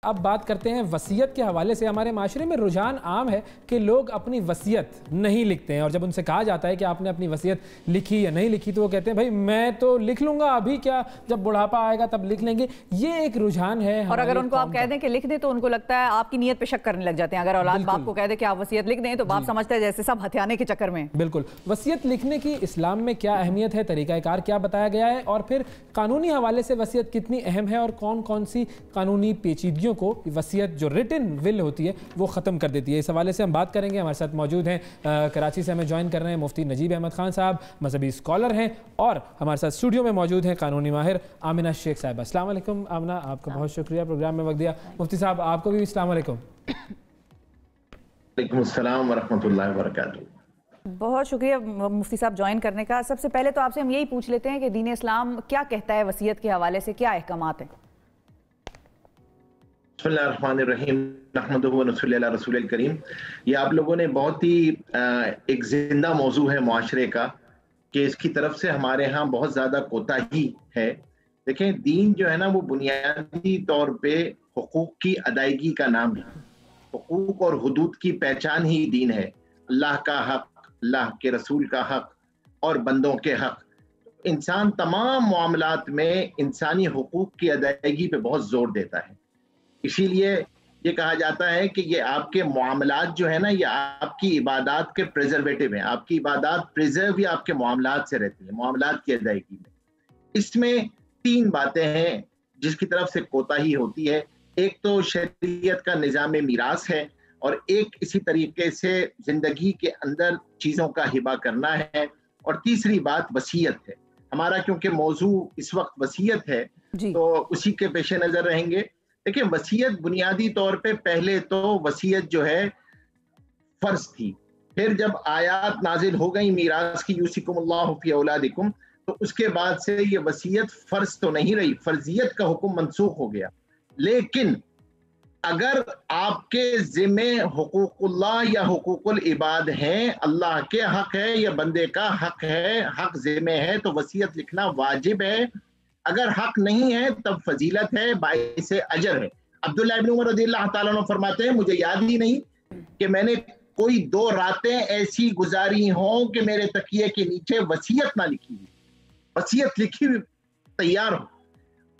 اب بات کرتے ہیں وصیت کے حوالے سے. ہمارے معاشرے میں رجحان عام ہے کہ لوگ اپنی وصیت نہیں لکھتے ہیں, اور جب ان سے کہا جاتا ہے کہ آپ نے اپنی وصیت لکھی یا نہیں لکھی تو وہ کہتے ہیں بھائی میں تو لکھ لوں گا, ابھی کیا, جب بڑھاپا آئے گا تب لکھ لیں گے. یہ ایک رجحان ہے. اور اگر ان کو آپ کہہ دیں کہ لکھ دیں تو ان کو لگتا ہے آپ کی نیت پہ شک کرنے لگ جاتے ہیں. اگر اولاد باپ کو کہہ دے کہ آپ وصیت لکھ دیں تو باپ سمجھتا ہے جیسے سب ہتھیانے کے چکر میں. بالکل. وصیت لکھنے کی اسلام میں کیا اہمیت ہے, طریقہ کار کیا بتایا گیا ہے, اور پھر قانونی حوالے سے وصیت کتنی اہم ہے, اور کون کون سی قانونی پیچیدگیوں کو وصیت جو ریٹن ول ہوتی ہے وہ ختم کر دیتی ہے. اس حوالے سے ہم بات کریں گے. ہمارے ساتھ موجود ہیں, کراچی سے ہمیں جوائن کر رہے ہیں مفتی نجیب احمد خان صاحب, مذہبی اسکالر ہیں, اور ہمارے ساتھ اسٹوڈیو میں موجود ہیں قانونی ماہر آمنہ شیخ صاحبہ. السلام علیکم آمنہ, آپ کا بہت شکریہ پروگرام میں وقت دیا. مفتی صاحب آپ کو بھی السلام علیکم. وعلیکم السلام ورحمۃ اللہ وبرکاتہ. بہت شکریہ مفتی صاحب جوائن کرنے کا. سب سے پہلے تو آپ سے ہم یہی پوچھ لیتے ہیں کہ دین اسلام کیا کہتا ہے وصیت کے حوالے سے, کیا احکامات ہیں؟ بسم اللہ الرحمن الرحیم, نحمدہ و نصلی علی رسول الکریم. یہ آپ لوگوں نے بہت ہی ایک زندہ موضوع ہے معاشرے کا, کہ اس کی طرف سے ہمارے ہاں بہت زیادہ کوتاہی ہے. دیکھیں دین جو ہے نا وہ بنیادی طور پہ حقوق کی ادائیگی کا نام ہے. حقوق اور حدود کی پہچان ہی دین ہے. اللہ کا حق, اللہ کے رسول کا حق, اور بندوں کے حق. انسان تمام معاملات میں انسانی حقوق کی ادائیگی پہ بہت زور دیتا ہے. اسی لیے یہ کہا جاتا ہے کہ یہ آپ کے معاملات جو ہے نا یہ آپ کی عبادات کے پریزرویٹو ہیں. آپ کی عبادات پریزرو ہی آپ کے معاملات سے رہتی ہیں, معاملات کی ادائیگی میں. اس میں 3 باتیں ہیں جس کی طرف سے کوتاہی ہوتی ہے. ایک تو شریعت کا نظام میراث ہے, اور ایک اسی طریقے سے زندگی کے اندر چیزوں کا ہبہ کرنا ہے, اور تیسری بات وصیت ہے. ہمارا کیونکہ موضوع اس وقت وصیت ہے تو اسی کے پیش نظر رہیں گے. دیکھیں وصیت بنیادی طور پہ پہلے تو وصیت جو ہے فرض تھی, پھر جب آیات نازل ہو گئی میراث کی, یوصیکم اللہ فی اولادکم, تو اس کے بعد سے یہ وصیت فرض تو نہیں رہی, فرضیت کا حکم منسوخ ہو گیا. لیکن اگر آپ کے ذمے حقوق اللہ یا حقوق العباد ہیں, اللہ کے حق ہے یا بندے کا حق ہے, حق ذمے ہے, تو وصیت لکھنا واجب ہے. اگر حق نہیں ہے تب فضیلت ہے, باعث اجر ہے. عبداللہ ابن عمر رضی اللہ تعالیٰ عنہ فرماتے ہیں مجھے یاد ہی نہیں کہ میں نے کوئی 2 راتیں ایسی گزاری ہوں کہ میرے تکیے کے نیچے وصیت نہ لکھی ہوئی, وصیت لکھی ہوئی تیار ہو.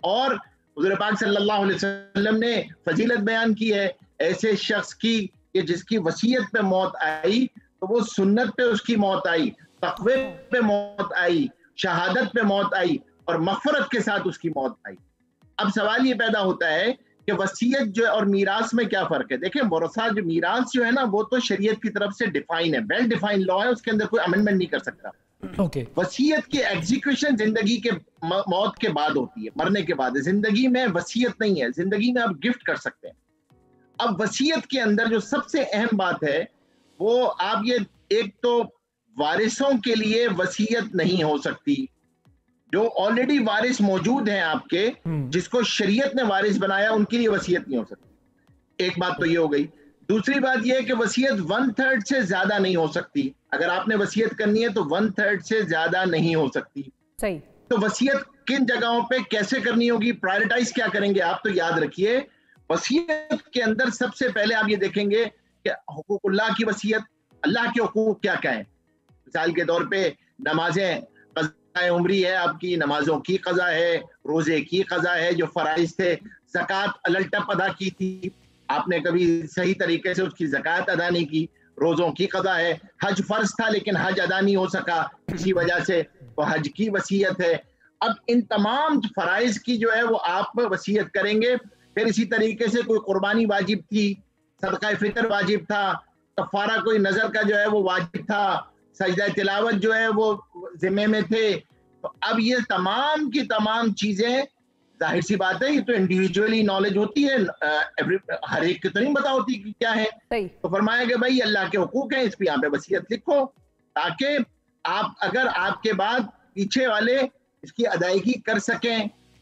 اور حضور پاک صلی اللہ علیہ وسلم نے فضیلت بیان کی ہے ایسے شخص کی کہ جس کی وصیت پہ موت آئی تو وہ سنت پہ اس کی موت آئی, تقوی پہ موت آئی, شہادت پہ موت آئی, اور مغفرت کے ساتھ اس کی موت آئی. اب سوال یہ پیدا ہوتا ہے کہ وصیت جو ہے اور میراث میں کیا فرق ہے. دیکھیں ورثہ جو میراث جو ہے نا وہ تو شریعت کی طرف سے ڈیفائن ہے, ویل ڈیفائن لا ہے, اس کے اندر کوئی امینڈمنٹ نہیں کر سکتا. وصیت کی ایگزیکیوشن زندگی کے موت کے بعد ہوتی ہے, مرنے کے بعد. زندگی میں وصیت نہیں ہے, زندگی میں آپ گفٹ کر سکتے ہیں. اب وصیت کے اندر جو سب سے اہم بات ہے وہ آپ یہ, ایک تو وارثوں کے لیے وصیت نہیں ہو سکتی, جو آلریڈی وارث موجود ہیں آپ کے, جس کو شریعت نے وارث بنایا, ان کے لیے وصیت نہیں ہو سکتی. ایک بات تو یہ ہو گئی. دوسری بات یہ ہے کہ وصیت 1/3 سے زیادہ نہیں ہو سکتی. اگر آپ نے وصیت کرنی ہے تو 1/3 سے زیادہ نہیں ہو سکتی. صحیح. تو وصیت کن جگہوں پہ کیسے کرنی ہوگی, پرائرٹائز کیا کریں گے آپ, تو یاد رکھیے وصیت کے اندر سب سے پہلے آپ یہ دیکھیں گے کہ حقوق اللہ کی وصیت, اللہ کے حقوق کیا کیا ہیں. مثال کے طور پہ نمازیں, قضاء عمری ہے آپ کی, نمازوں کی قضا ہے, روزے کی قضا ہے جو فرائض تھے, زکوٰۃ الٹپ ادا کی تھی, آپ نے کبھی صحیح طریقے سے اس کی زکوٰۃ ادا نہیں کی, روزوں کی قضا ہے, حج فرض تھا لیکن حج ادا نہیں ہو سکا کسی وجہ سے, تو حج کی وصیت ہے. اب ان تمام فرائض کی جو ہے وہ آپ وصیت کریں گے. پھر اسی طریقے سے کوئی قربانی واجب تھی, صدقہ فطر واجب تھا, کفارہ کوئی نظر کا جو ہے وہ واجب تھا, سجدہ تلاوت جو ہے وہ ذمے میں تھے. تو اب یہ تمام کی تمام چیزیں, ظاہر سی بات ہے یہ تو انڈیویجولی نالج ہوتی ہے, ہر ایک کو تو نہیں پتا ہوتی کہ کیا ہے. تو فرمایا کہ بھائی اللہ کے حقوق ہیں, اس پہ یہاں پہ وصیت لکھو, تاکہ آپ اگر آپ کے بعد پیچھے والے اس کی ادائیگی کر سکیں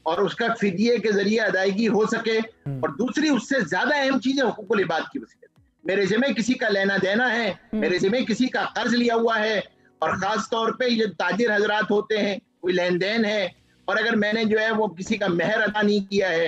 اور اس کا فدیے کے ذریعے ادائیگی ہو سکے. اور دوسری اس سے زیادہ اہم چیز ہے حقوق العباد کی وصیت. میرے ذمہ کسی کا لینا دینا ہے, میرے ذمہ کسی کا قرض لیا ہوا ہے, اور خاص طور پہ یہ تاجر حضرات ہوتے ہیں, کوئی لین دین ہے, اور اگر میں نے جو ہے وہ کسی کا مہر ادا نہیں کیا ہے,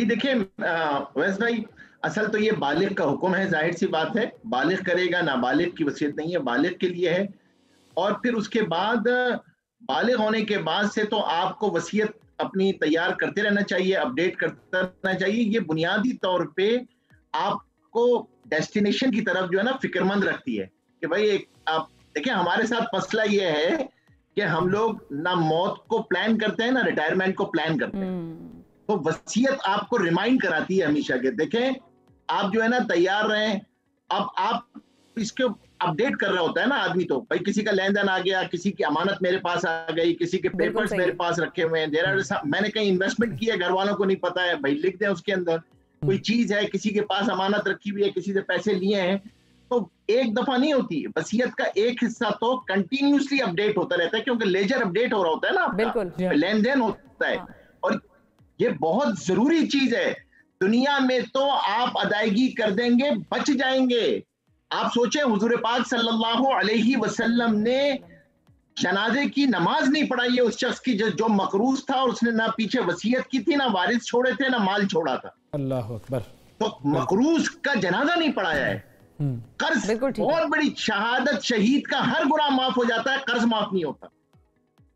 یہ دیکھیں ویس بھائی، اصل تو یہ بالغ کا حکم ہے، ظاہر سی بات ہے، بالغ کرے گا، نابالغ کی وصیت نہیں ہے، بالغ کے لیے ہے. اور پھر اس کے بعد بالغ ہونے کے بعد سے تو آپ کو وصیت اپنی تیار کرتے رہنا چاہیے، اپڈیٹ کرتا رہنا چاہیے. یہ بنیادی طور پہ آپ کو ڈیسٹینیشن کی طرف جو ہے نا فکر مند رکھتی ہے کہ بھائی آپ دیکھیں ہمارے ساتھ مسئلہ یہ ہے کہ ہم لوگ نہ موت کو پلان کرتے ہیں نہ ریٹائرمنٹ کو پلان کرتے ہیں. تو وصیت آپ کو ریمائنڈ کراتی ہے ہمیشہ کہ دیکھیں آپ جو ہے نا تیار رہیں. اب آپ اس کے اپڈیٹ کر رہا ہوتا ہے نا آدمی، تو بھائی کسی کا لین دین آ گیا، کسی کی امانت میرے پاس آ گئی، کسی کے پیپرز میرے پاس رکھے ہوئے ہیں، میں نے کہیں انویسٹمنٹ کی ہے، گھر والوں کو نہیں پتا ہے، بھائی لکھ دیں اس کے اندر. کوئی چیز ہے کسی کے پاس امانت رکھی ہوئی ہے، کسی سے پیسے لیے ہیں، تو ایک دفعہ نہیں ہوتی. وصیت کا ایک حصہ تو کنٹینیوسلی اپڈیٹ ہوتا رہتا ہے، کیونکہ لیجر اپڈیٹ ہو رہا ہوتا ہے نا، بالکل لین دین ہوتا ہے. اور یہ بہت ضروری چیز ہے. دنیا میں تو آپ ادائیگی کر دیں گے، بچ جائیں گے. آپ سوچیں حضور پاک صلی اللہ علیہ وسلم نے جنازے کی نماز نہیں پڑھائی ہے اس شخص کی جو مقروض تھا، اور اس نے نہ پیچھے وصیت کی تھی، نہ وارث چھوڑے تھے، نہ مال چھوڑا تھا. اللہ اکبر. تو مقروض کا جنازہ نہیں پڑھایا ہے. قرض بہت بڑی شہادت، شہید کا ہر گناہ معاف ہو جاتا ہے، قرض معاف نہیں ہوتا.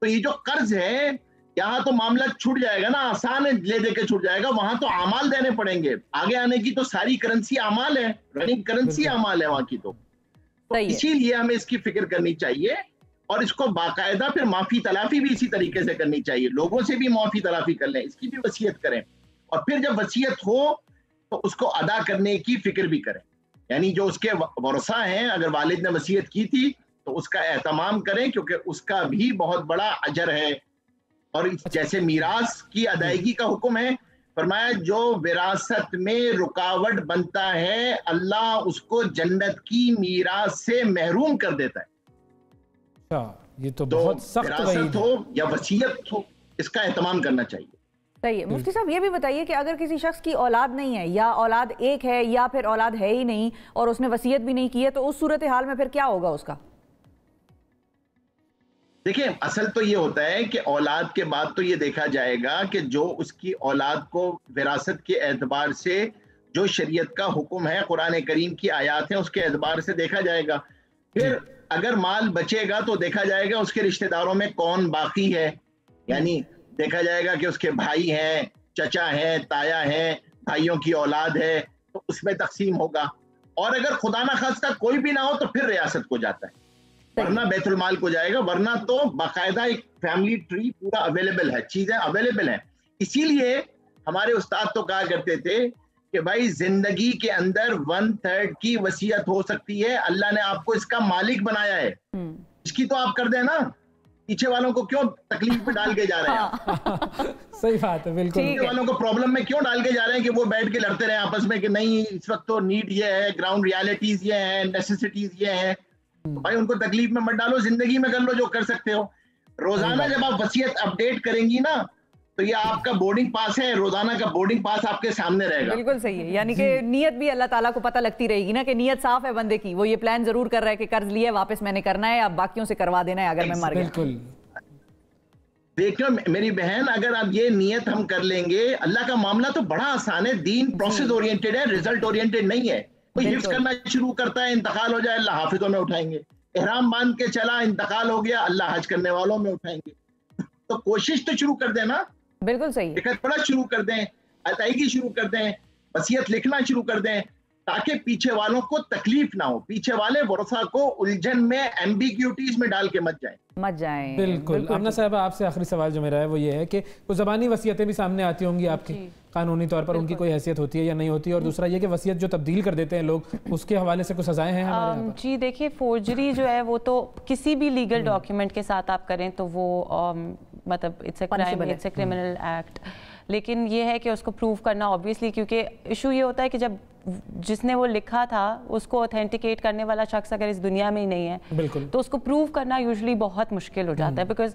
تو یہ جو قرض ہے یہاں تو معاملہ چھوٹ جائے گا نا، آسان ہے، لے دے کے چھوٹ جائے گا. وہاں تو اعمال دینے پڑیں گے. آگے آنے کی تو ساری کرنسی اعمال ہے، رننگ کرنسی اعمال ہے وہاں کی. تو اسی لیے ہمیں اس کی فکر کرنی چاہیے، اور اس کو باقاعدہ پھر معافی تلافی بھی اسی طریقے سے کرنی چاہیے. لوگوں سے بھی معافی تلافی کر لیں، اس کی بھی وصیت کریں، اور پھر جب وصیت ہو تو اس کو ادا کرنے کی فکر بھی کریں. یعنی جو اس کے ورثہ ہیں، اگر والد نے وصیت کی تھی تو اس کا اہتمام کریں، کیونکہ اس کا بھی بہت بڑا اجر ہے. اور جیسے میراث کی ادائیگی کا حکم ہے، فرمایا جو وراثت میں رکاوٹ بنتا ہے اللہ اس کو جنت کی میراث سے محروم کر دیتا ہے. یہ تو بہت سخت وراثت ہو یا وصیت ہو، اس کا اہتمام کرنا چاہیے. صحیح. مفتی صاحب یہ بھی بتائیے کہ اگر کسی شخص کی اولاد نہیں ہے، یا اولاد ایک ہے یا پھر اولاد ہے ہی نہیں، اور اس نے وصیت بھی نہیں کی ہے، تو اس صورتحال میں پھر کیا ہوگا اس کا؟ دیکھیں اصل تو یہ ہوتا ہے کہ اولاد کے بعد تو یہ دیکھا جائے گا کہ جو اس کی اولاد کو وراثت کے اعتبار سے جو شریعت کا حکم ہے، قرآن کریم کی آیات ہیں، اس کے اعتبار سے دیکھا جائے گا. پھر اگر مال بچے گا تو دیکھا جائے گا اس کے رشتہ داروں میں کون باقی ہے. یعنی دیکھا جائے گا کہ اس کے بھائی ہیں، چچا ہیں، تایا ہیں، بھائیوں کی اولاد ہے، تو اس میں تقسیم ہوگا. اور اگر خدا نخواستہ کوئی بھی نہ ہو تو پھر ریاست کو جاتا ہے، ورنہ بیت المال کو جائے گا. ورنہ تو باقاعدہ ایک فیملی ٹری پورا اویلیبل ہے، چیزیں اویلیبل ہیں. اسی لیے ہمارے استاد تو کہا کرتے تھے کہ بھائی زندگی کے اندر 1/3 کی وصیت ہو سکتی ہے، اللہ نے آپ کو اس کا مالک بنایا ہے، اس کی تو آپ کر دیں نا. پیچھے والوں کو کیوں تکلیف میں ڈال کے جا رہے ہیں؟ صحیح بات ہے، بالکل. پیچھے والوں کو پرابلم میں کیوں ڈال کے جا رہے ہیں کہ وہ بیٹھ کے لڑتے رہے آپس میں کہ نہیں اس وقت تو نیڈ یہ ہے، گراؤنڈ ریالٹیز یہ ہیں، نیسیسٹیز یہ ہیں. بھائی ان کو تکلیف میں مت ڈالو، زندگی میں کر لو جو کر سکتے ہو. روزانہ جب آپ وصیت اپڈیٹ کریں گی نا تو یہ آپ کا بورڈنگ پاس ہے، روزانہ کا بورڈنگ پاس آپ کے سامنے رہے گا. بالکل صحیح ہے. یعنی کہ نیت بھی اللہ تعالیٰ کو پتہ لگتی رہے گی نا، کہ نیت صاف ہے بندے کی. وہ یہ پلان ضرور کر رہا ہے کہ قرض لیا ہے، واپس میں نے کرنا ہے، اب باقیوں سے کروا دینا ہے اگر میں مر گیا. بالکل. دیکھو میری بہن، اگر آپ یہ نیت ہم کر لیں گے، اللہ کا معاملہ تو بڑا آسان ہے. دین پروسیس اورینٹڈ ہے، ریزلٹ اورینٹڈ نہیں ہے. کوئی حفظ کرنا شروع کرتا ہے، انتقال ہو جائے، اللہ حافظوں میں اٹھائیں گے. احرام باندھ کے چلا، انتقال ہو گیا، اللہ حج کرنے والوں میں اٹھائیں گے. تو کوشش تو شروع کر دیں نا. بالکل صحیح. پڑھنا شروع کر دیں، ادائیگی شروع کر دیں، وصیت لکھنا شروع کر دیں، تاکہ پیچھے والوں کو تکلیف نہ ہو، پیچھے والے ورثہ کو الجھن میں، ایمبیگیوٹیز میں ڈال کے مت جائیں. بالکل. آمنہ صاحبہ آپ سے آخری سوال جو میرا ہے وہ یہ ہے کہ وہ زبانی وصیتیں بھی سامنے آتی ہوں گی آپ کی، قانونی طور پر ان کی کوئی حیثیت ہوتی ہے یا نہیں ہوتی ہے؟ اور دوسرا یہ کہ وصیت جو تبدیل کر دیتے ہیں لوگ، اس کے حوالے سے کچھ سزائیں ہیں ہمارے یہاں پر؟ جی دیکھیے، فورجری جو ہے وہ تو کسی بھی لیگل ڈاکیومنٹ کے ساتھ آپ کریں تو وہ مطلب it's a crime, it's a criminal act. لیکن یہ ہے کہ اس کو پروف کرنا اوبویسلی، کیونکہ ایشو یہ ہوتا ہے کہ جب جس نے وہ لکھا تھا اس کو اوتھینٹیکیٹ کرنے والا شخص اگر اس دنیا میں ہی نہیں ہے تو اس کو پروف کرنا یوزلی بہت مشکل ہو جاتا ہے. بیکاز